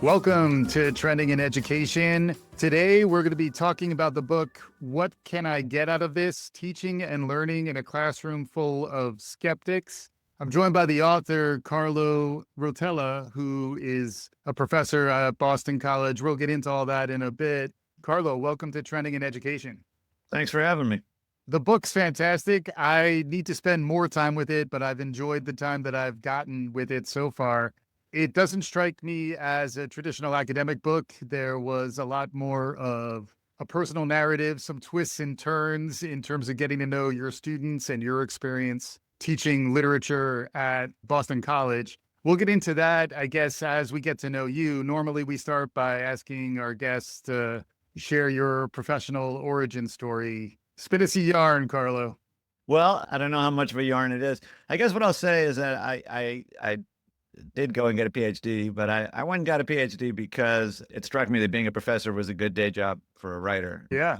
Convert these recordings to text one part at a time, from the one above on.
Welcome to Trending in Education. Today, we're going to be talking about the book, What Can I Get Out of This? Teaching and Learning in a Classroom Full of Skeptics. I'm joined by the author, Carlo Rotella, who is a professor at Boston College. We'll get into all that in a bit. Carlo, welcome to Trending in Education. Thanks for having me. The book's fantastic. I need to spend more time with it, but I've enjoyed the time that I've gotten with it so far. It doesn't strike me as a traditional academic book. There was a lot more of a personal narrative, some twists and turns in terms of getting to know your students and your experience teaching literature at Boston College. We'll get into that, I guess, as we get to know you. Normally, we start by asking our guests to share your professional origin story. Spin us a yarn, Carlo. Well, I don't know how much of a yarn it is. I guess what I'll say is that I did go and get a PhD, but I went and got a PhD because it struck me that being a professor was a good day job for a writer. Yeah.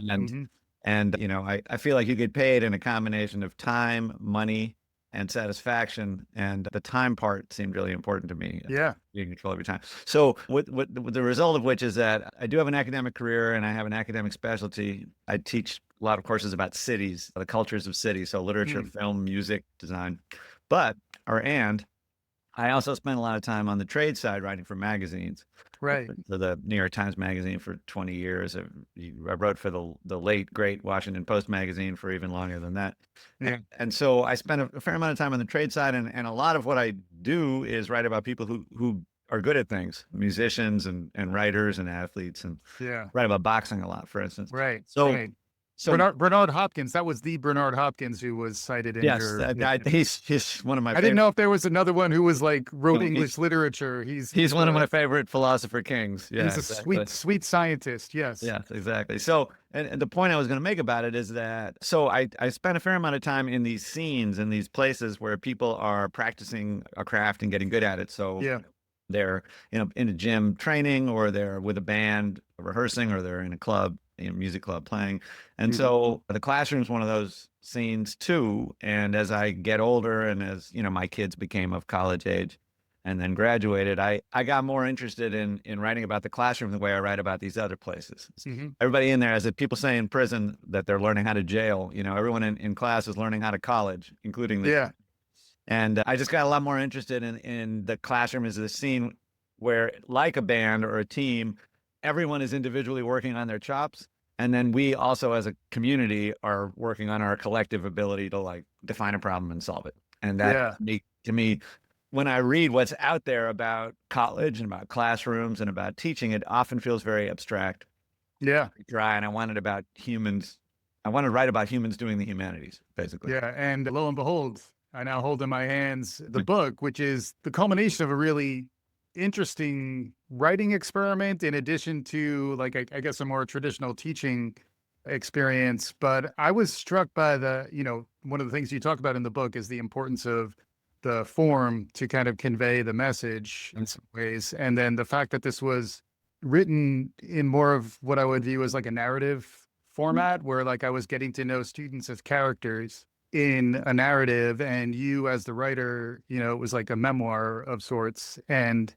And you know, I feel like you get paid in a combination of time, money, and satisfaction. And the time part seemed really important to me. Yeah. You can control your time. So with the result of which is that I do have an academic career and I have an academic specialty. I teach a lot of courses about cities, the cultures of cities. So literature, film, music, design, and I also spent a lot of time on the trade side writing for magazines. Right. For the New York Times Magazine for 20 years. I wrote for the late, great Washington Post magazine for even longer than that. Yeah. And so I spent a fair amount of time on the trade side. And a lot of what I do is write about people who are good at things, musicians and writers and athletes, and write about boxing a lot, for instance. Right. So right. So Bernard Hopkins, that was the Bernard Hopkins who was cited in yes, your... he's one of my I didn't know if there was another one who was like wrote English literature. He's one of my favorite philosopher kings. Yeah, he's a sweet scientist. Yes. Yes, exactly. So, and the point I was going to make about it is that, so I spent a fair amount of time in these scenes, in these places where people are practicing a craft and getting good at it. So yeah. They're in a gym training, or they're with a band rehearsing, or they're in a club, music club playing. And so the classroom's one of those scenes too. And as I get older and as, my kids became of college age and then graduated, I got more interested in writing about the classroom the way I write about these other places. Everybody in there, as people say in prison that they're learning how to jail, everyone in class is learning how to college, including the And I just got a lot more interested in the classroom as a scene where, like a band or a team, everyone is individually working on their chops. And then we also, as a community, are working on our collective ability to like define a problem and solve it. And that, to me, when I read what's out there about college and about classrooms and about teaching, it often feels very abstract. Yeah. Dry. And I wanted about humans. I wanted to write about humans doing the humanities, basically. Yeah. And lo and behold, I now hold in my hands the book, which is the culmination of a really interesting writing experiment in addition to, like, I guess, a more traditional teaching experience. But I was struck by one of the things you talk about in the book is the importance of the form to kind of convey the message in some ways. And then the fact that this was written in more of what I would view as like a narrative format, where like I was getting to know students as characters in a narrative, and you as the writer, it was like a memoir of sorts. And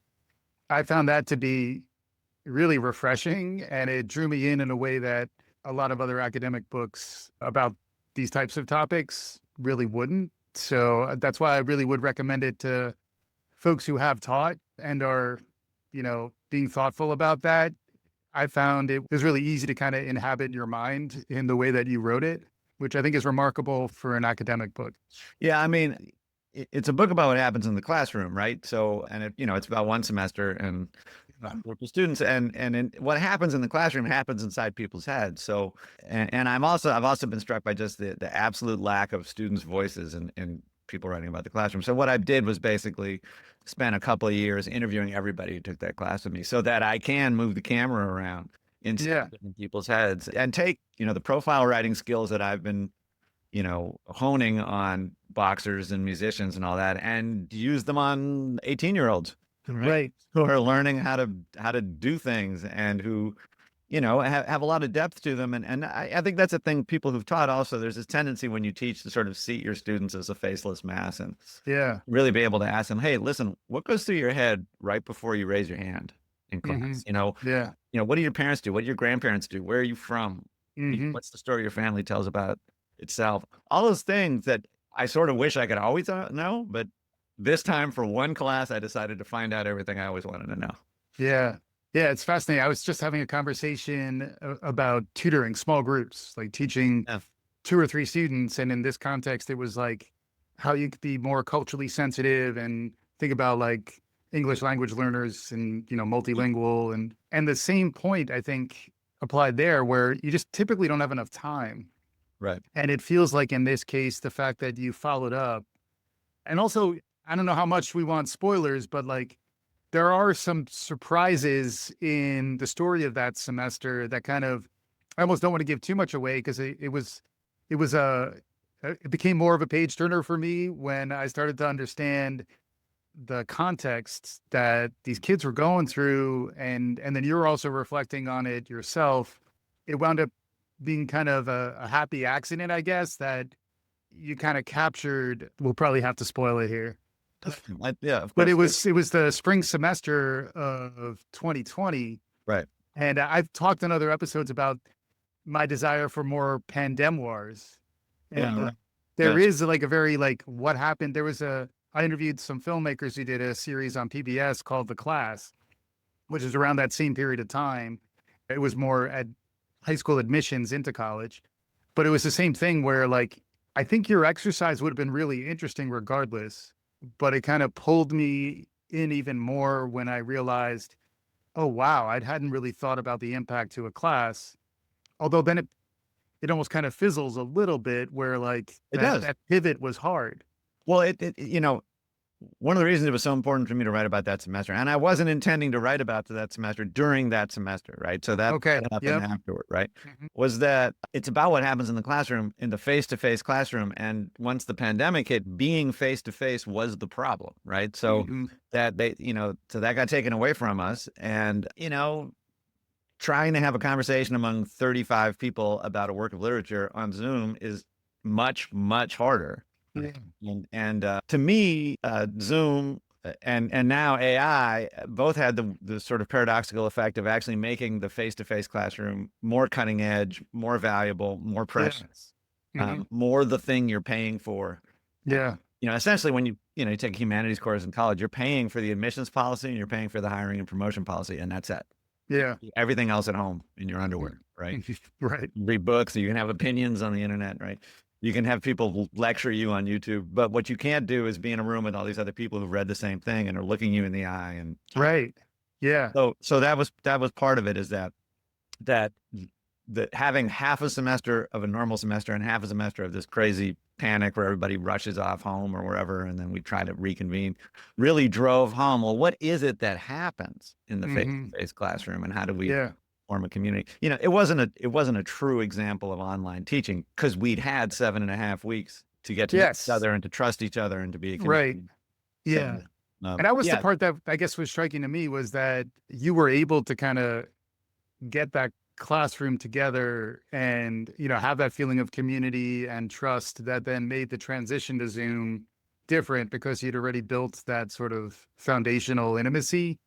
I found that to be really refreshing, and it drew me in a way that a lot of other academic books about these types of topics really wouldn't. So that's why I really would recommend it to folks who have taught and are, being thoughtful about that. I found it was really easy to kind of inhabit your mind in the way that you wrote it, which I think is remarkable for an academic book. Yeah, I mean, it's a book about what happens in the classroom, right? So, and it's about one semester and a group of students, and what happens in the classroom happens inside people's heads. So, and I've also been struck by just the absolute lack of students' voices and people writing about the classroom. So what I did was basically spend a couple of years interviewing everybody who took that class with me, so that I can move the camera around in people's heads and take, the profile writing skills that I've been, honing on boxers and musicians and all that, and use them on 18-year-olds, right? Who are learning how to do things and who, have a lot of depth to them. And I think that's a thing people who've taught also, there's this tendency when you teach to sort of see your students as a faceless mass and really be able to ask them, hey, listen, what goes through your head right before you raise your hand? in Hmm. class. Yeah. What do your parents do? What do your grandparents do? Where are you from? Hmm. What's the story your family tells about itself? All those things that I sort of wish I could always know, but this time for one class, I decided to find out everything I always wanted to know. Yeah. Yeah. It's fascinating. I was just having a conversation about tutoring small groups, like teaching Yeah. 2 or 3 students. And in this context, it was like how you could be more culturally sensitive and think about like English language learners and, multilingual and the same point I think applied there where you just typically don't have enough time. Right. And it feels like in this case, the fact that you followed up and also, I don't know how much we want spoilers, but like there are some surprises in the story of that semester that kind of I almost don't want to give too much away because it was it became more of a page turner for me when I started to understand the context that these kids were going through and then you're also reflecting on it yourself. It wound up being kind of a happy accident, I guess, that you kind of captured. We'll probably have to spoil it here. Yeah, of But course. it was the spring semester of 2020, Right. and I've talked in other episodes about my desire for more pandemoirs. Yeah. And Right. there Yes. is like a very like what happened. I interviewed some filmmakers who did a series on PBS called The Class, which is around that same period of time. It was more at high school admissions into college, but it was the same thing where like I think your exercise would have been really interesting regardless, but it kind of pulled me in even more when I realized, oh wow, I hadn't really thought about the impact to a class. Although then it almost kind of fizzles a little bit where like It that does. that pivot was hard. Well, one of the reasons it was so important for me to write about that semester, and I wasn't intending to write about that semester during that semester, right? So that Okay. happened Yep. afterward, right? Mhm. Was that it's about what happens in the classroom, in the face-to-face classroom. And once the pandemic hit, being face-to-face was the problem, right? So Mhm. so that got taken away from us. And, trying to have a conversation among 35 people about a work of literature on Zoom is much, much harder. Yeah. And to me, Zoom and now AI both had the sort of paradoxical effect of actually making the face-to-face classroom more cutting edge, more valuable, more Yeah. precious, Mhm. more the thing you're paying for. Yeah. Essentially, when you take a humanities course in college, you're paying for the admissions policy and you're paying for the hiring and promotion policy, and that's it. Yeah. Everything else at home in your underwear, right? Right. Read books, you can have opinions on the internet, right? You can have people lecture you on YouTube, but what you can't do is be in a room with all these other people who've read the same thing and are looking you in the eye. And Right. Yeah. so that was part of it, is that that having half a semester of a normal semester and half a semester of this crazy panic where everybody rushes off home or wherever, and then we try to reconvene, really drove home, well, what is it that happens in the Hmm. face-to-face classroom, and how do we Yeah. form a community? It wasn't a true example of online teaching because we'd had 7.5 weeks to get to know each Yes. other and to trust each other and to be a Right. community. Yeah. So, And that was the yeah, part that I guess was striking to me was that you were able to kind of get that classroom together and, have that feeling of community and trust that then made the transition to Zoom different because you'd already built that sort of foundational intimacy.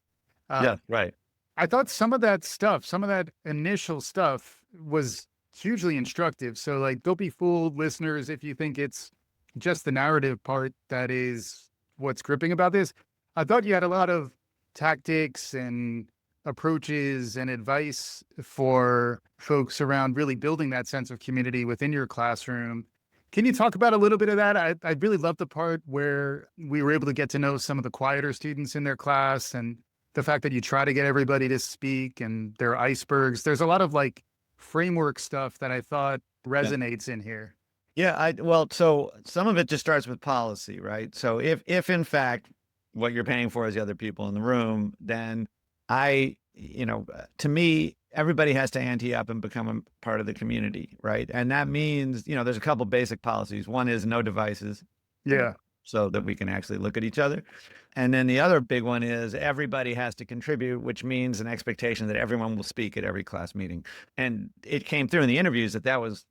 Uh, yeah, right. I thought some of that stuff, some of that initial stuff was hugely instructive. So, like, don't be fooled, listeners, if you think it's just the narrative part that is what's gripping about this. I thought you had a lot of tactics and approaches and advice for folks around really building that sense of community within your classroom. Can you talk about a little bit of that? I really love the part where we were able to get to know some of the quieter students in their class and the fact that you try to get everybody to speak and their icebergs. There's a lot of like framework stuff that I thought Yeah. resonates in here. Yeah, well, so some of it just starts with policy, right? So if in fact what you're paying for is the other people in the room, then to me, everybody has to ante up and become a part of the community, right? And that means, there's a couple basic policies. One is no devices, Yeah. so that we can actually look at each other. And then the other big one is everybody has to contribute, which means an expectation that everyone will speak at every class meeting. And it came through in the interviews that was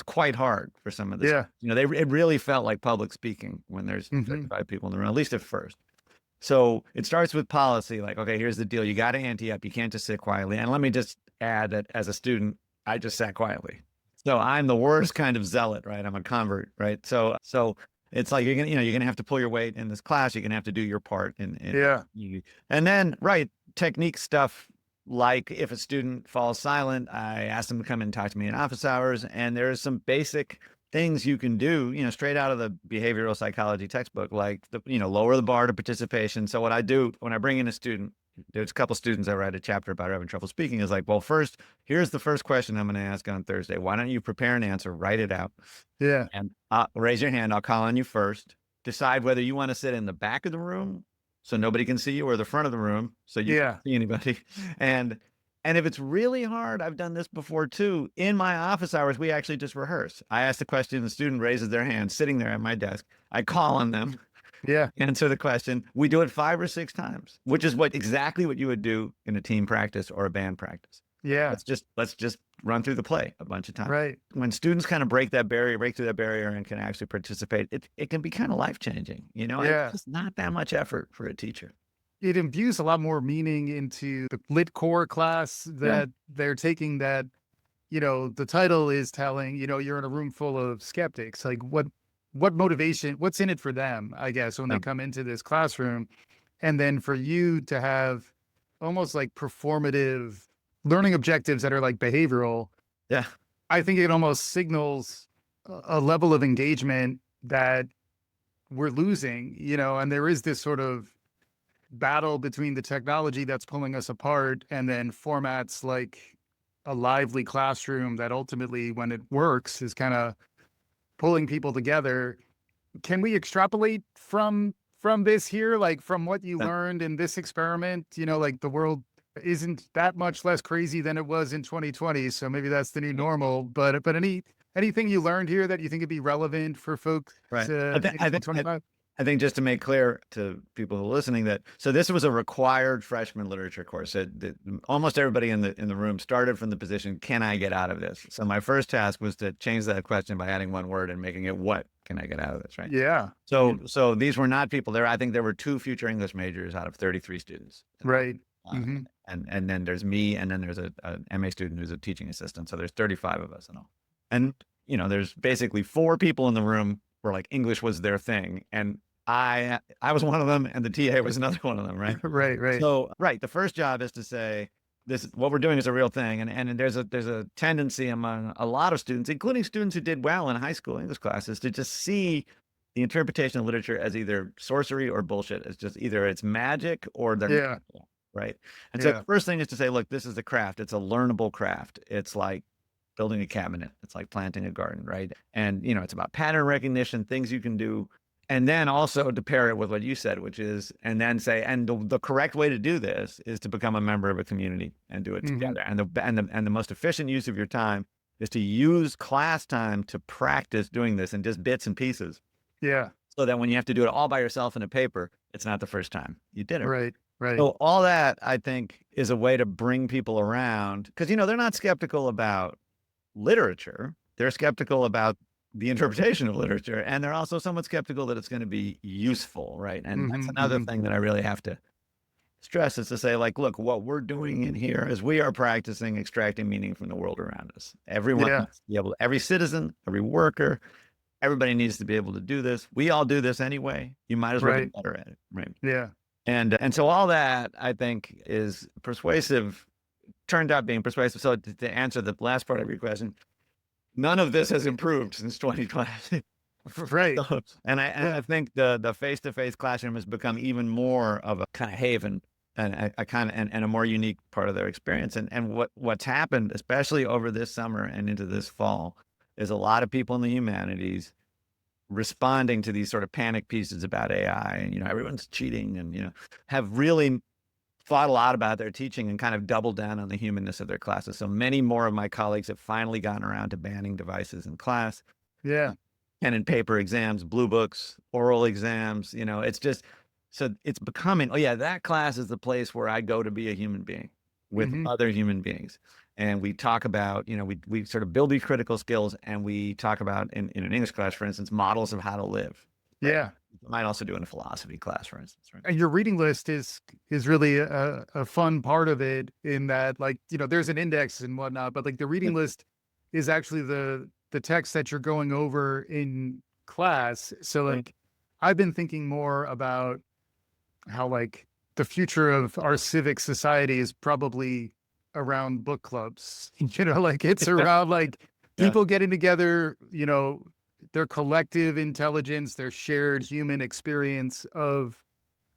quite hard for some of this. Yeah. It really felt like public speaking when there's Hmm. 35 people in the room, at least at first. So it starts with policy, like, okay, here's the deal. You got to ante up. You can't just sit quietly. And let me just add that as a student, I just sat quietly. So I'm the worst kind of zealot, right? I'm a convert, right? So it's like you're gonna have to pull your weight in this class. You're gonna have to do your part in Yeah. you. And then right, technique stuff, like if a student falls silent, I ask them to come in and talk to me in office hours. And there's some basic things you can do, straight out of the behavioral psychology textbook, like lower the bar to participation. So what I do when I bring in a student, there's a couple students I write a chapter about having trouble speaking, is like, well, first, here's the first question I'm going to ask on Thursday. Why don't you prepare an answer, write it out, Yeah. and raise your hand. I'll call on you first. Decide whether you want to sit in the back of the room so nobody can see you, or the front of the room so you Yeah. can't see anybody. And if it's really hard, I've done this before too. In my office hours, we actually just rehearse. I ask the question, the student raises their hand, sitting there at my desk. I call on them, Yeah. answer the question. We do it 5 or 6 times, which is exactly what you would do in a team practice or a band practice. Yeah. Let's just run through the play a bunch of times. Right. When students kind of break through that barrier and can actually participate, it can be kind of life-changing. Yeah. It's just not that much effort for a teacher. It imbues a lot more meaning into the lit core class that they're taking, that, the title is telling, you're in a room full of skeptics. Like what motivation, what's in it for them, I guess, when they come into this classroom. And then for you to have almost like performative learning objectives that are like behavioral. Yeah. I think it almost signals a level of engagement that we're losing, and there is this sort of battle between the technology that's pulling us apart and then formats like a lively classroom that ultimately, when it works, is kind of pulling people together. Can we extrapolate from this here, like from what you learned in this experiment? Like the world isn't that much less crazy than it was in 2020, so maybe that's the new normal. But anything you learned here that you think would be relevant for folks Right. in 2025? I think just to make clear to people who are listening so this was a required freshman literature course. Almost everybody in the room started from the position, can I get out of this? So my first task was to change that question by adding one word and making it, what can I get out of this? Right. Yeah. So these were not people there. I think there were 2 future English majors out of 33 students. Right. And then there's me, and then there's a MA student who's a teaching assistant. So there's 35 of us in all. And, there's basically 4 people in the room where like English was their thing. And I was one of them, and the TA was another one of them, right? Right. So, the first job is to say, what we're doing is a real thing. And there's a tendency among a lot of students, including students who did well in high school English classes, to just see the interpretation of literature as either sorcery or bullshit. It's just either it's magic or they're right. And so the first thing is to say, look, this is a craft. It's a learnable craft. It's like building a cabinet. It's like planting a garden, right? And, it's about pattern recognition, things you can do. And then also to pair it with what you said, which is, and then say, and the correct way to do this is to become a member of a community and do it together. And the most efficient use of your time is to use class time to practice doing this in just bits and pieces. Yeah. So that when you have to do it all by yourself in a paper, it's not the first time you did it. Right. So all that, I think, is a way to bring people around, because, they're not skeptical about literature. They're skeptical about the interpretation of literature, and they're also somewhat skeptical that it's going to be useful, right? And that's another thing that I really have to stress, is to say, like, look, what we're doing in here is we are practicing extracting meaning from the world around us. Everyone needs to be able, every citizen, every worker, everybody needs to be able to do this. We all do this anyway. You might as well get better at it, right? Yeah. And so all that, I think, is persuasive, turned out being persuasive. So to answer the last part of your question, none of this has improved since 2020. Right. And I think the face-to-face classroom has become even more of a kind of haven and a more unique part of their experience. And what's happened, especially over this summer and into this fall, is a lot of people in the humanities responding to these sort of panic pieces about AI and, everyone's cheating and, have really thought a lot about their teaching and kind of doubled down on the humanness of their classes. So many more of my colleagues have finally gotten around to banning devices in class. Yeah. And in paper exams, blue books, oral exams, it's just, so it's becoming, that class is the place where I go to be a human being with other human beings. And we talk about, we sort of build these critical skills, and we talk about in an English class, for instance, models of how to live. Yeah. might also do in a philosophy class, for instance, right? And your reading list is really a fun part of it, in that, like, there's an index and whatnot, but like the reading list is actually the text that you're going over in class. So like I've been thinking more about how like the future of our civic society is probably around book clubs. Like it's around like Yeah. people getting together, their collective intelligence, their shared human experience of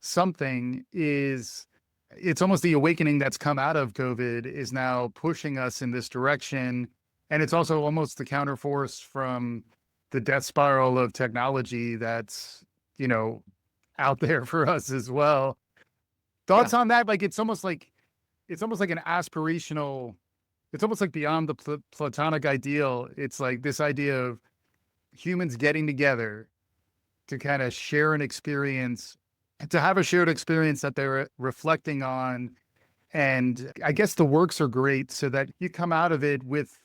something it's almost the awakening that's come out of COVID is now pushing us in this direction. And it's also almost the counterforce from the death spiral of technology that's, out there for us as well. Thoughts on that? Like, it's almost like an aspirational, it's almost like beyond the Platonic ideal. It's like this idea of humans getting together to kind of share an experience, to have a shared experience that they're reflecting on. And I guess the works are great so that you come out of it with,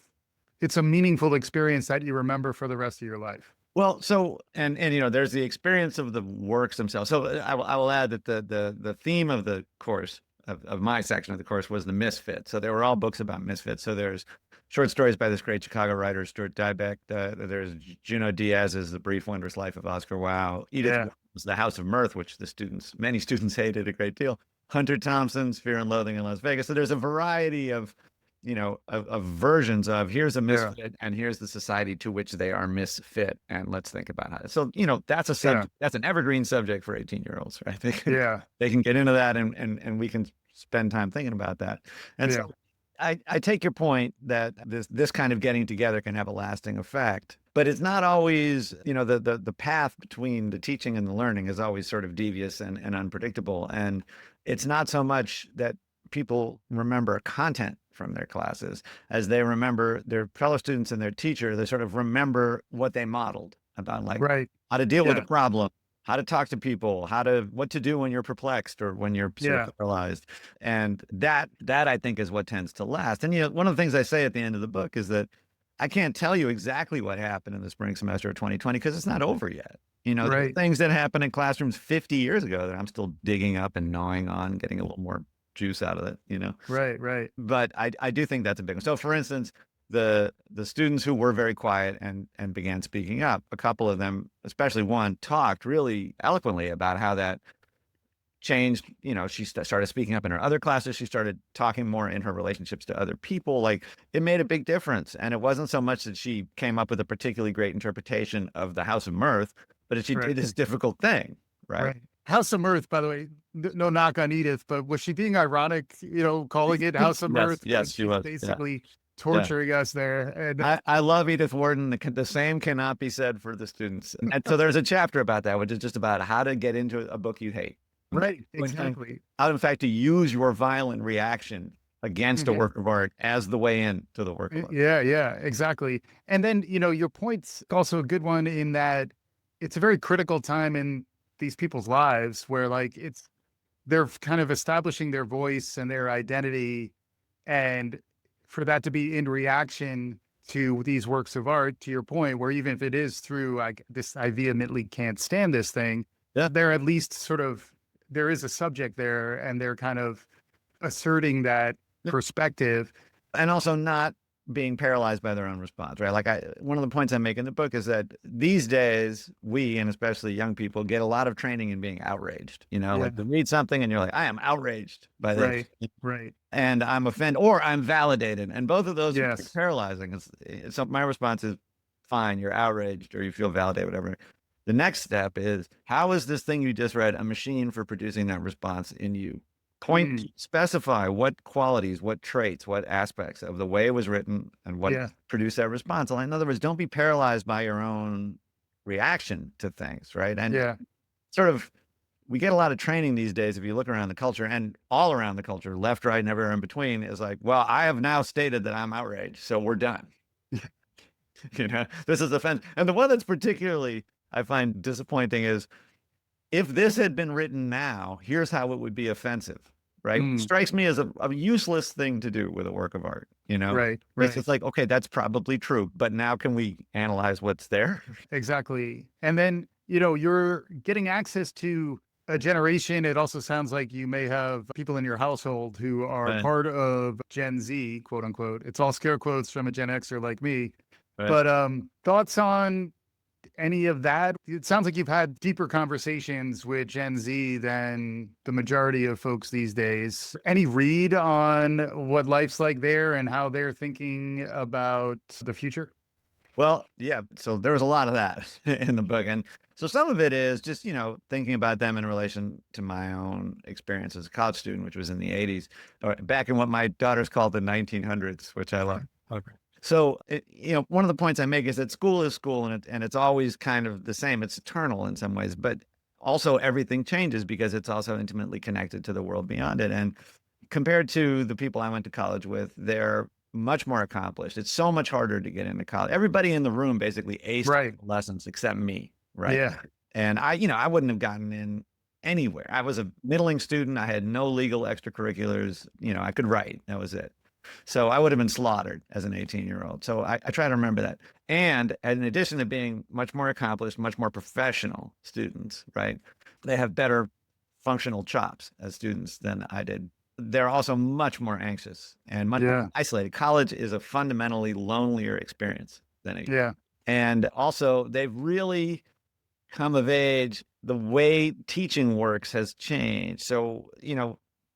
it's a meaningful experience that you remember for the rest of your life. Well, so and there's the experience of the works themselves. So I will add that the theme of the course of my section of the course was the Misfits. So they were all books about misfits. So there's short stories by this great Chicago writer Stuart Dybek. There's Juno Diaz's The Brief Wondrous Life of Oscar Wilde. Edith Wharton's The House of Mirth, which many students hated a great deal. Hunter Thompson's Fear and Loathing in Las Vegas. So there's a variety of versions of here's a misfit and here's the society to which they are misfit. And let's think about how. So, that's a subject, that's an evergreen subject for 18-year-olds, right? They can get into that and we can spend time thinking about that. And so I take your point that this kind of getting together can have a lasting effect, but it's not always, the path between the teaching and the learning is always sort of devious and unpredictable. And it's not so much that people remember content from their classes as they remember their fellow students and their teacher. They sort of remember what they modeled about, like how to deal with a problem, how to talk to people, what to do when you're perplexed or when you're sort of paralyzed. And that I think is what tends to last. And, one of the things I say at the end of the book is that I can't tell you exactly what happened in the spring semester of 2020 because it's not over yet. There are things that happened in classrooms 50 years ago that I'm still digging up and gnawing on, getting a little more juice out of it, Right. But I do think that's a big one. So for instance, the students who were very quiet and began speaking up, a couple of them, especially one, talked really eloquently about how that changed. She started speaking up in her other classes. She started talking more in her relationships to other people. Like, it made a big difference. And it wasn't so much that she came up with a particularly great interpretation of the House of Mirth, but that she did this difficult thing, right? House of Mirth, by the way, no knock on Edith, but was she being ironic, calling it House of Mirth? Yes, she was. Basically torturing us there. And I love Edith Wharton. The same cannot be said for the students. And so there's a chapter about that, which is just about how to get into a book you hate. Right, exactly. How, in fact, to use your violent reaction against a work of art as the way into the work of art. Yeah, exactly. And then, your point's also a good one in that it's a very critical time in these people's lives where like they're kind of establishing their voice and their identity, and for that to be in reaction to these works of art, to your point, where even if it is through like this, I vehemently can't stand this thing, they're at least sort of, there is a subject there and they're kind of asserting that perspective. And also not being paralyzed by their own response, right? Like one of the points I make in the book is that these days, we, and especially young people, get a lot of training in being outraged, like to read something and you're like, I am outraged by this. Right. And I'm offended or I'm validated. And both of those are paralyzing. So my response is, fine, you're outraged or you feel validated, whatever. The next step is, how is this thing you just read a machine for producing that response in you? Specify what qualities, what traits, what aspects of the way it was written and what produced that response. In other words, don't be paralyzed by your own reaction to things, right? And sort of, we get a lot of training these days, if you look around the culture and all around the culture, left, right, and everywhere in between, is like, well, I have now stated that I'm outraged, so we're done. This is offensive. And the one that's particularly, I find disappointing is, if this had been written now, here's how it would be offensive, right? Strikes me as a useless thing to do with a work of art, Right. It's like, okay, that's probably true, but now can we analyze what's there? Exactly. And then you're getting access to a generation. It also sounds like you may have people in your household who are Right. part of Gen Z, quote unquote. It's all scare quotes from a Gen Xer like me. Right. But thoughts on any of that? It sounds like you've had deeper conversations with Gen Z than the majority of folks these days. Any read on what life's like there and how they're thinking about the future? Well, yeah. So there was a lot of that in the book. And so some of it is just, thinking about them in relation to my own experience as a college student, which was in the 80s, or back in what my daughters called the 1900s, which I love. Okay. So, one of the points I make is that school is school, and it's always kind of the same. It's eternal in some ways, but also everything changes because it's also intimately connected to the world beyond it. And compared to the people I went to college with, they're much more accomplished. It's so much harder to get into college. Everybody in the room basically aced Right. lessons except me, right? Yeah. And I wouldn't have gotten in anywhere. I was a middling student. I had no legal extracurriculars. I could write. That was it. So I would have been slaughtered as an 18-year-old. So I try to remember that. And in addition to being much more accomplished, much more professional students, right? They have better functional chops as students than I did. They're also much more anxious and much more isolated. College is a fundamentally lonelier experience than it. Yeah. And also they've really come of age. The way teaching works has changed. So,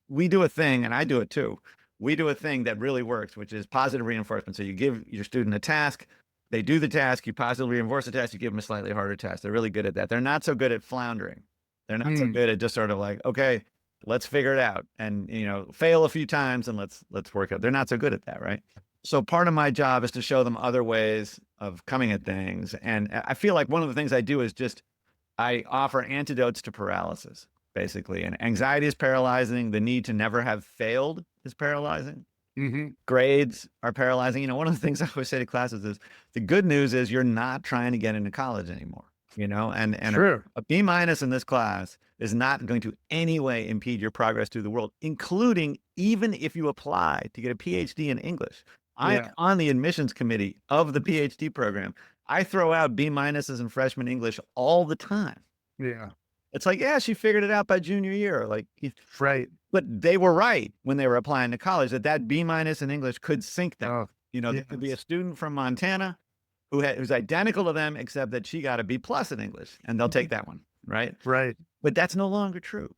we do a thing, and I do it too. We do a thing that really works, which is positive reinforcement. So you give your student a task, they do the task, you positively reinforce the task, you give them a slightly harder task. They're really good at that. They're not so good at floundering. They're not so good at just sort of like, okay, let's figure it out and, fail a few times and let's work it. They're not so good at that, right? So part of my job is to show them other ways of coming at things. And I feel like one of the things I do is I offer antidotes to paralysis, basically. And anxiety is paralyzing. The need to never have failed is paralyzing. Grades are paralyzing. One of the things I always say to classes is the good news is you're not trying to get into college anymore, and a B- in this class is not going to any way impede your progress through the world, including even if you apply to get a PhD in English. I'm on the admissions committee of the PhD program. I throw out B- in freshman English all the time. Yeah. It's like, yeah, she figured it out by junior year. Like, Right. but they were right when they were applying to college that B- in English could sink them. Oh, There could be a student from Montana who's identical to them, except that she got a B+ in English, and they'll take that one, right? Right. But that's no longer true,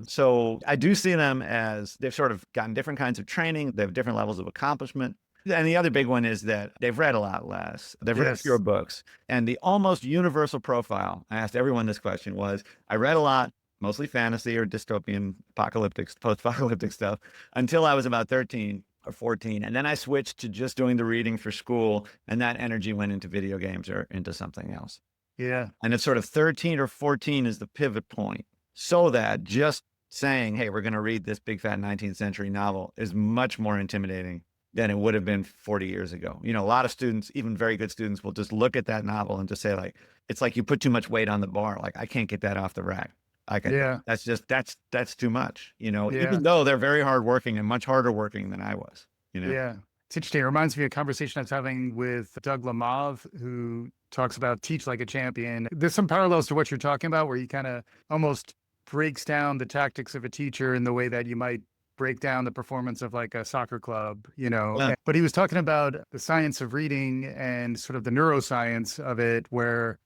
So I do see them as they've sort of gotten different kinds of training. They have different levels of accomplishment. And the other big one is that they've read a lot less. They've read fewer books. And the almost universal profile, I asked everyone this question, was I read a lot, mostly fantasy or dystopian, post-apocalyptic stuff, until I was about 13 or 14. And then I switched to just doing the reading for school. And that energy went into video games or into something else. Yeah. And it's sort of 13 or 14 is the pivot point. So that just saying, hey, we're going to read this big fat 19th century novel is much more intimidating than it would have been 40 years ago. A lot of students, even very good students, will just look at that novel and just say, like, it's like you put too much weight on the bar. Like, I can't get that off the rack. That's too much, even though they're very hardworking and much harder working than I was, Yeah. It's interesting. It reminds me of a conversation I was having with Doug Lamov, who talks about teach like a champion. There's some parallels to what you're talking about, where he kind of almost breaks down the tactics of a teacher in the way that you might break down the performance of like a soccer club, Yeah. But he was talking about the science of reading and sort of the neuroscience of it, where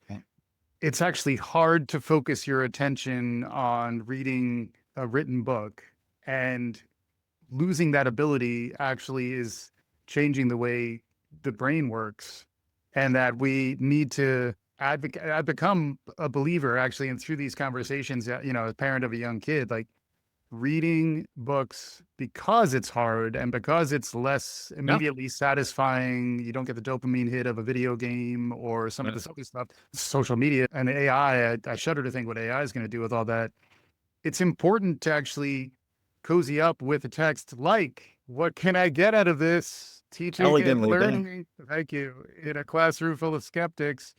it's actually hard to focus your attention on reading a written book, and losing that ability actually is changing the way the brain works, and that we need to advocate. I've become a believer actually, and through these conversations, as a parent of a young kid, like reading books, because it's hard and because it's less immediately satisfying. You don't get the dopamine hit of a video game or some of this other stuff, social media and AI. I shudder to think what AI is going to do with all that. It's important to actually cozy up with a text like, what can I get out of this? Teaching and learning, thank you, in a classroom full of skeptics.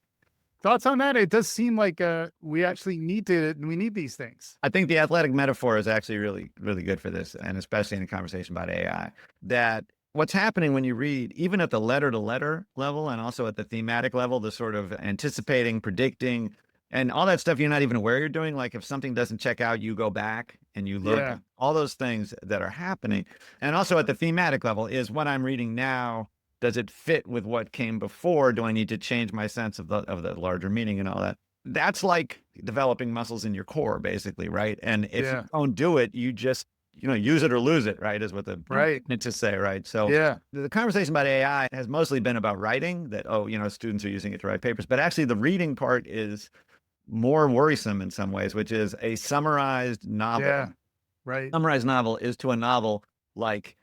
Thoughts on that? It does seem like we actually need these things. I think the athletic metaphor is actually really, really good for this, and especially in a conversation about AI, that what's happening when you read, even at the letter to letter level and also at the thematic level, the sort of anticipating, predicting, And all that stuff you're not even aware you're doing. Like if something doesn't check out, you go back and you look. Yeah. All those things that are happening. And also at the thematic level, is what I'm reading now, does it fit with what came before? Do I need to change my sense of the larger meaning and all that? That's like developing muscles in your core, basically, right? And if you Yeah. don't do it, you just, use it or lose it, right? Is what the Right. to say, right? So Yeah. the conversation about AI has mostly been about writing, that, oh, students are using it to write papers, but actually the reading part is more worrisome in some ways, which is a summarized novel. Yeah. Right. Summarized novel is to a novel like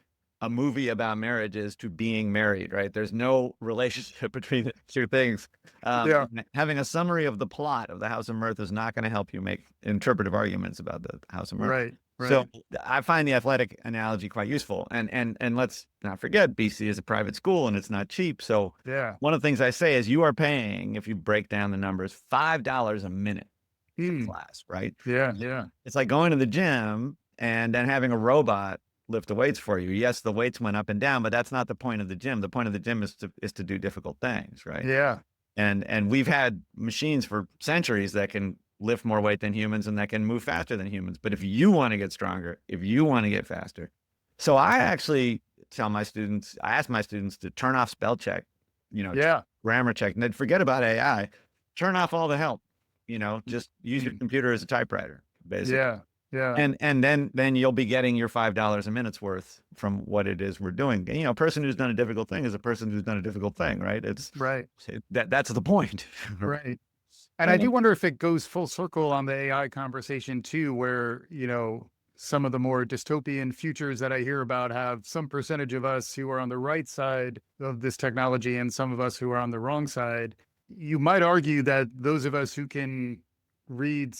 a movie about marriage is to being married, right? There's no relationship between the two things. Yeah. Having a summary of the plot of the House of Mirth is not going to help you make interpretive arguments about the House of Mirth. Right. So Right. I find the athletic analogy quite useful. And let's not forget, BC is a private school and it's not cheap. So Yeah. one of the things I say is you are paying, if you break down the numbers, $5 a minute for Hmm. class, right? Yeah. Yeah. It's like going to the gym and then having a robot lift the weights for you. Yes, the weights went up and down, but that's not the point of the gym. The point of the gym is to do difficult things, right? Yeah. And we've had machines for centuries that can lift more weight than humans and that can move faster than humans. But if you want to get stronger, if you want to get faster. So I actually tell my students, I ask my students to turn off spell check, Yeah. grammar check, and then forget about AI, turn off all the help, just use your Mm. computer as a typewriter, basically. Yeah. Yeah. And then you'll be getting your $5 a minute's worth from what it is we're doing. And, a person who's done a difficult thing is a person who's done a difficult thing, right? Right. That's the point. Right. And I do wonder if it goes full circle on the AI conversation too, where, some of the more dystopian futures that I hear about have some percentage of us who are on the right side of this technology and some of us who are on the wrong side. You might argue that those of us who can read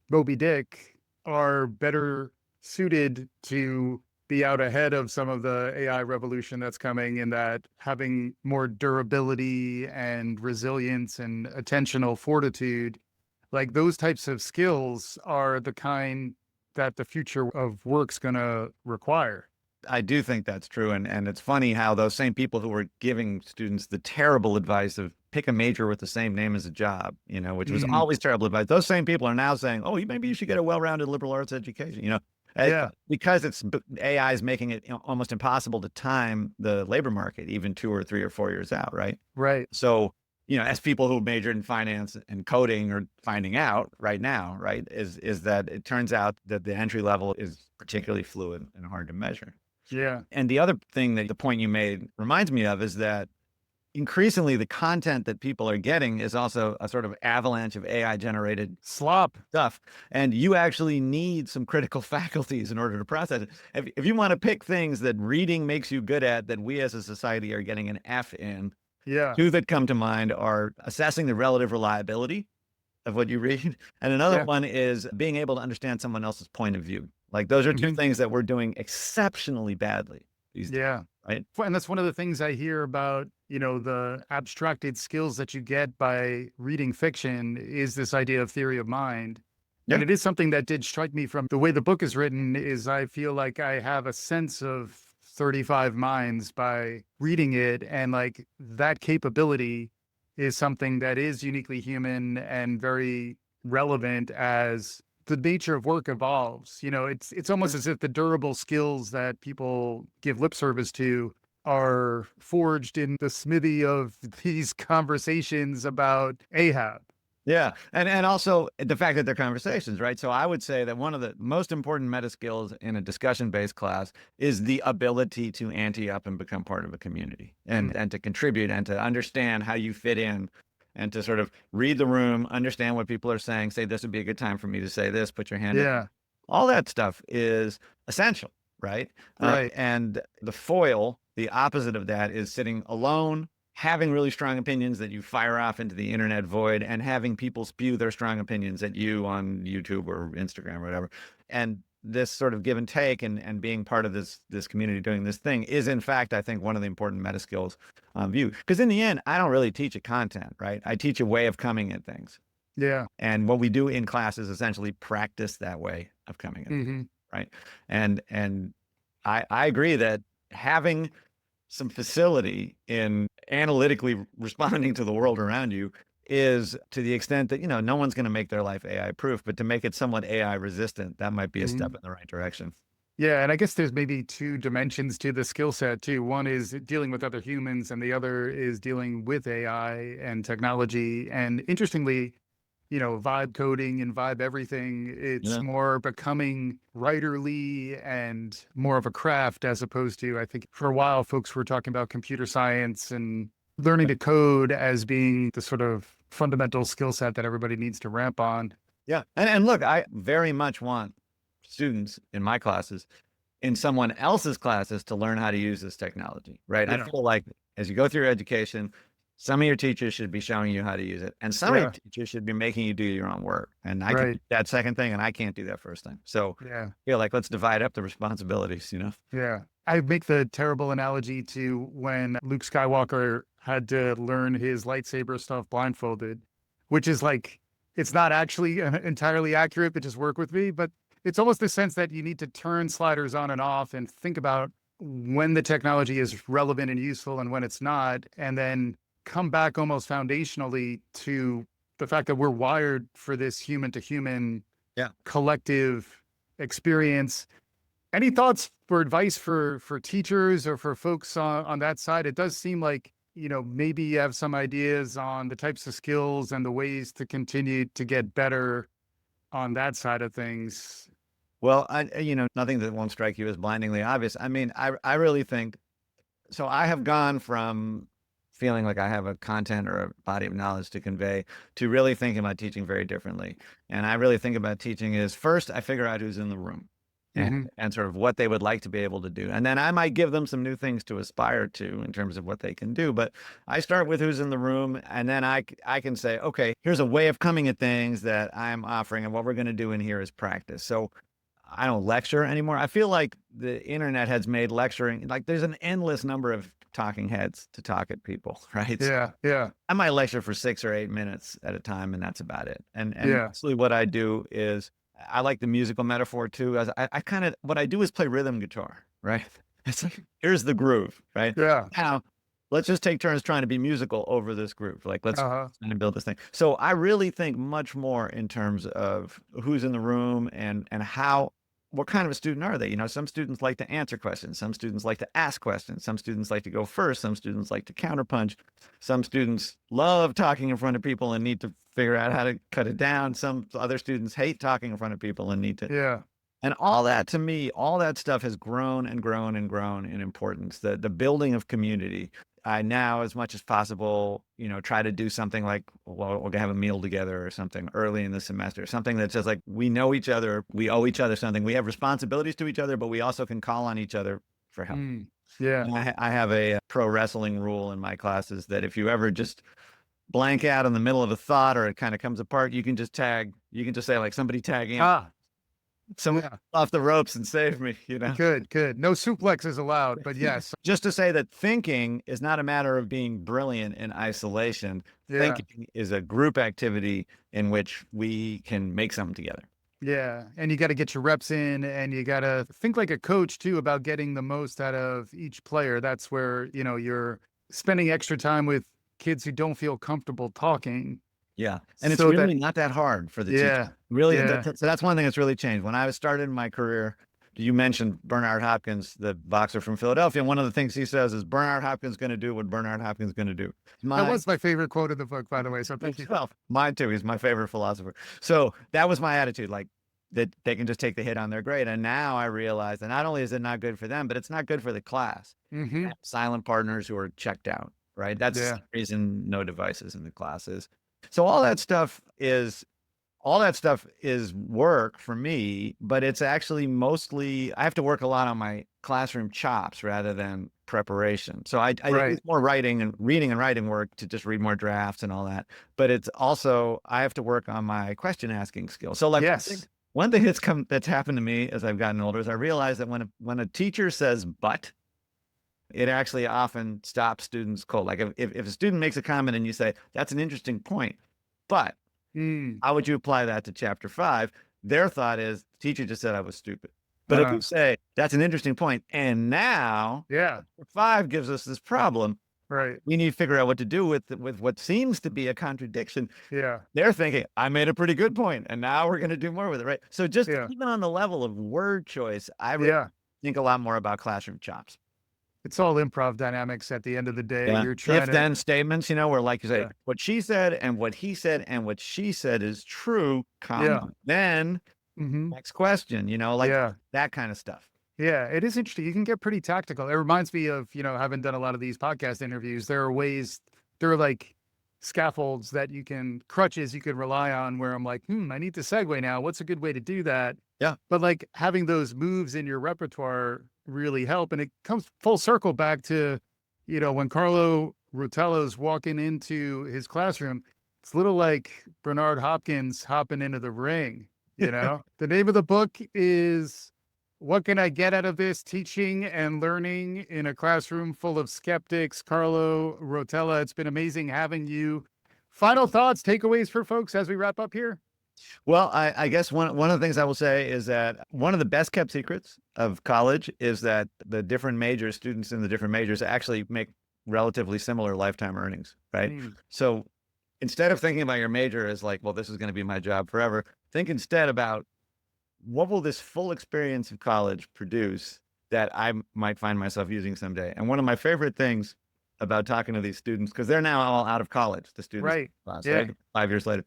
Moby Dick are better suited to be out ahead of some of the AI revolution that's coming, in that having more durability and resilience and attentional fortitude, like those types of skills are the kind that the future of work's going to require. I do think that's true. And it's funny how those same people who were giving students the terrible advice of pick a major with the same name as a job, which was Mhm. always terrible advice. Those same people are now saying, oh, maybe you should get a well-rounded liberal arts education, Yeah. because AI is making it almost impossible to time the labor market even 2 or 3 or 4 years out, right? Right. So, as people who majored in finance and coding are finding out right now, right, is that it turns out that the entry level is particularly fluid and hard to measure. Yeah. And the other thing that the point you made reminds me of is that increasingly the content that people are getting is also a sort of avalanche of AI generated Slop. stuff. And you actually need some critical faculties in order to process it. If you want to pick things that reading makes you good at, that we as a society are getting an F in, Yeah. 2 that come to mind are assessing the relative reliability of what you read. And another Yeah. one is being able to understand someone else's point of view. Like those are 2 Mhm. things that we're doing exceptionally badly these days, Yeah. right? And that's one of the things I hear about, the abstracted skills that you get by reading fiction, is this idea of theory of mind. And Yeah. it is something that did strike me from the way the book is written, is I feel like I have a sense of 35 minds by reading it. And like that capability is something that is uniquely human and very relevant as the nature of work evolves. It's almost as if the durable skills that people give lip service to are forged in the smithy of these conversations about Ahab. Yeah. And also the fact that they're conversations, right? So I would say that one of the most important meta skills in a discussion-based class is the ability to ante up and become part of a community and to contribute and to understand how you fit in and to sort of read the room, understand what people are saying, say, this would be a good time for me to say this, put your hand up. Yeah. All that stuff is essential, right? Right. And the foil, the opposite of that, is sitting alone, having really strong opinions that you fire off into the internet void, and having people spew their strong opinions at you on YouTube or Instagram or whatever. And this sort of give and take and being part of this community doing this thing is, in fact, I think, one of the important meta skills view. Because in the end, I don't really teach a content, right? I teach a way of coming at things. Yeah. And what we do in class is essentially practice that way of coming at Hmm. right? And I agree that having some facility in analytically responding to the world around you is to the extent that, no one's going to make their life AI proof, but to make it somewhat AI resistant, that might be a step in the right direction. Yeah, and I guess there's maybe two dimensions to the skill set too. One is dealing with other humans, and the other is dealing with AI and technology. And interestingly, vibe coding and vibe everything, it's Yeah. more becoming writerly and more of a craft as opposed to, I think for a while, folks were talking about computer science and learning to code as being the sort of fundamental skill set that everybody needs to ramp on. Yeah. And look, I very much want students in my classes, in someone else's classes, to learn how to use this technology, right? I Yeah. feel like as you go through your education, some of your teachers should be showing you how to use it, and some of your Yeah. teachers should be making you do your own work. And I can do Right. that second thing, and I can't do that first thing. So Yeah. I feel like let's divide up the responsibilities, Yeah. I make the terrible analogy to when Luke Skywalker had to learn his lightsaber stuff blindfolded, which is like, it's not actually entirely accurate, but just work with me. But it's almost the sense that you need to turn sliders on and off and think about when the technology is relevant and useful and when it's not, and then come back almost foundationally to the fact that we're wired for this human to human Yeah. collective experience. Any thoughts for advice for teachers or for folks on that side? It does seem like, maybe you have some ideas on the types of skills and the ways to continue to get better on that side of things. Well, nothing that won't strike you as blindingly obvious. I mean, I really think so. I have gone from feeling like I have a content or a body of knowledge to convey to really thinking about teaching very differently. And I really think about teaching is first, I figure out who's in the room Hmm. and sort of what they would like to be able to do. And then I might give them some new things to aspire to in terms of what they can do. But I start with who's in the room, and then I can say, okay, here's a way of coming at things that I'm offering, and what we're going to do in here is practice. So I don't lecture anymore. I feel like the internet has made lecturing, like there's an endless number of talking heads to talk at people, right? So Yeah. Yeah. I might lecture for 6 or 8 minutes at a time, and that's about it. And Yeah. mostly what I do is I like the musical metaphor too. As I kind of what I do is play rhythm guitar, right? It's like here's the groove, right? Yeah. Now let's just take turns trying to be musical over this groove. Like let's Uh-huh. kind of build this thing. So I really think much more in terms of who's in the room and how what kind of a student are they? Some students like to answer questions. Some students like to ask questions. Some students like to go first. Some students like to counterpunch. Some students love talking in front of people and need to figure out how to cut it down. Some other students hate talking in front of people and need to. Yeah. And all that, to me, all that stuff has grown and grown and grown in importance. The building of community. I now, as much as possible, try to do something like, well, we'll have a meal together or something early in the semester, something that's just like, we know each other, we owe each other something, we have responsibilities to each other, but we also can call on each other for help. Mm. Yeah. And I have a pro wrestling rule in my classes that if you ever just blank out in the middle of a thought or it kind of comes apart, you can just say like, somebody tag in. Someone Yeah. off the ropes and save me, Good. No suplexes allowed, but yes. Just to say that thinking is not a matter of being brilliant in isolation. Yeah. Thinking is a group activity in which we can make something together. Yeah. And you got to get your reps in, and you got to think like a coach too about getting the most out of each player. That's where, you're spending extra time with kids who don't feel comfortable talking. Yeah. And it's So really not that hard for the Yeah. teacher. Really. Yeah. So that's one thing that's really changed. When I started in my career, you mentioned Bernard Hopkins, the boxer from Philadelphia. And one of the things he says is Bernard Hopkins going to do what Bernard Hopkins going to do. That was my favorite quote in the book, by the way. So thank you. Well, mine too. He's my favorite philosopher. So that was my attitude, like that they can just take the hit on their grade. And now I realize that not only is it not good for them, but it's not good for the class. Hmm. Silent partners who are checked out, right? That's Yeah. the reason no devices in the classes. So all that stuff is work for me, but it's actually mostly, I have to work a lot on my classroom chops rather than preparation. So I Right. do more writing and reading and writing work to just read more drafts and all that. But it's also, I have to work on my question asking skills. So like Yes. one thing that's happened to me as I've gotten older is I realized that when a teacher says, but, it actually often stops students cold. Like if a student makes a comment and you say, that's an interesting point, but Mm. how would you apply that to chapter 5? Their thought is, the teacher just said I was stupid. But if you say, that's an interesting point, and now Yeah. chapter 5 gives us this problem, Right. We need to figure out what to do with what seems to be a contradiction. Yeah. They're thinking, I made a pretty good point, and now we're going to do more with it, right? So just Yeah. even on the level of word choice, I really Yeah. think a lot more about classroom chops. It's all improv dynamics at the end of the day. Yeah. You're trying If to, then statements, where like you say, yeah. what she said and what he said and what she said is true, Yeah. comma, then Hmm. next question, like Yeah. that kind of stuff. Yeah. It is interesting. You can get pretty tactical. It reminds me of, having done a lot of these podcast interviews. There are like scaffolds that crutches you can rely on where I'm like, I need to segue now. What's a good way to do that? Yeah. But like having those moves in your repertoire really help. And it comes full circle back to, when Carlo Rotella's walking into his classroom, it's a little like Bernard Hopkins hopping into the ring, The name of the book is What Can I Get Out of This? Teaching and Learning in a Classroom Full of Skeptics. Carlo Rotella, it's been amazing having you. Final thoughts, takeaways for folks as we wrap up here? Well, I guess one of the things I will say is that one of the best kept secrets of college is that the different majors, students in the different majors actually make relatively similar lifetime earnings, right? So instead of thinking about your major as like, well, this is going to be my job forever, think instead about what will this full experience of college produce that I might find myself using someday. And one of my favorite things about talking to these students, because they're now all out of college, the students, Right. class, Yeah. right? 5 years later.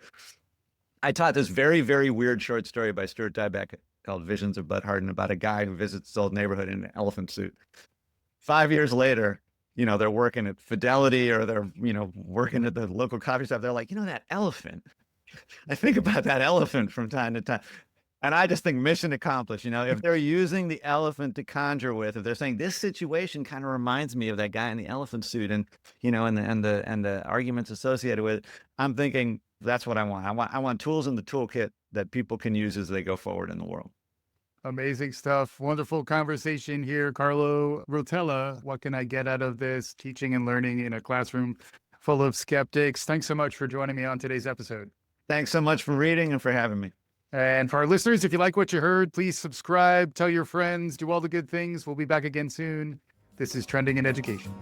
I taught this very, very weird short story by Stuart Dybek called Visions of Bud Harden about a guy who visits his old neighborhood in an elephant suit. 5 years later, they're working at Fidelity or they're, working at the local coffee shop. They're like, that elephant. I think about that elephant from time to time. And I just think mission accomplished. If they're using the elephant to conjure with, if they're saying this situation kind of reminds me of that guy in the elephant suit and, and the arguments associated with it, I'm thinking that's what I want. I want tools in the toolkit that people can use as they go forward in the world. Amazing stuff. Wonderful conversation here. Carlo Rotella, what can I get out of this? Teaching and learning in a classroom full of skeptics. Thanks so much for joining me on today's episode. Thanks so much for reading and for having me. And for our listeners, if you like what you heard, please subscribe, tell your friends, do all the good things. We'll be back again soon. This is Trending in Education.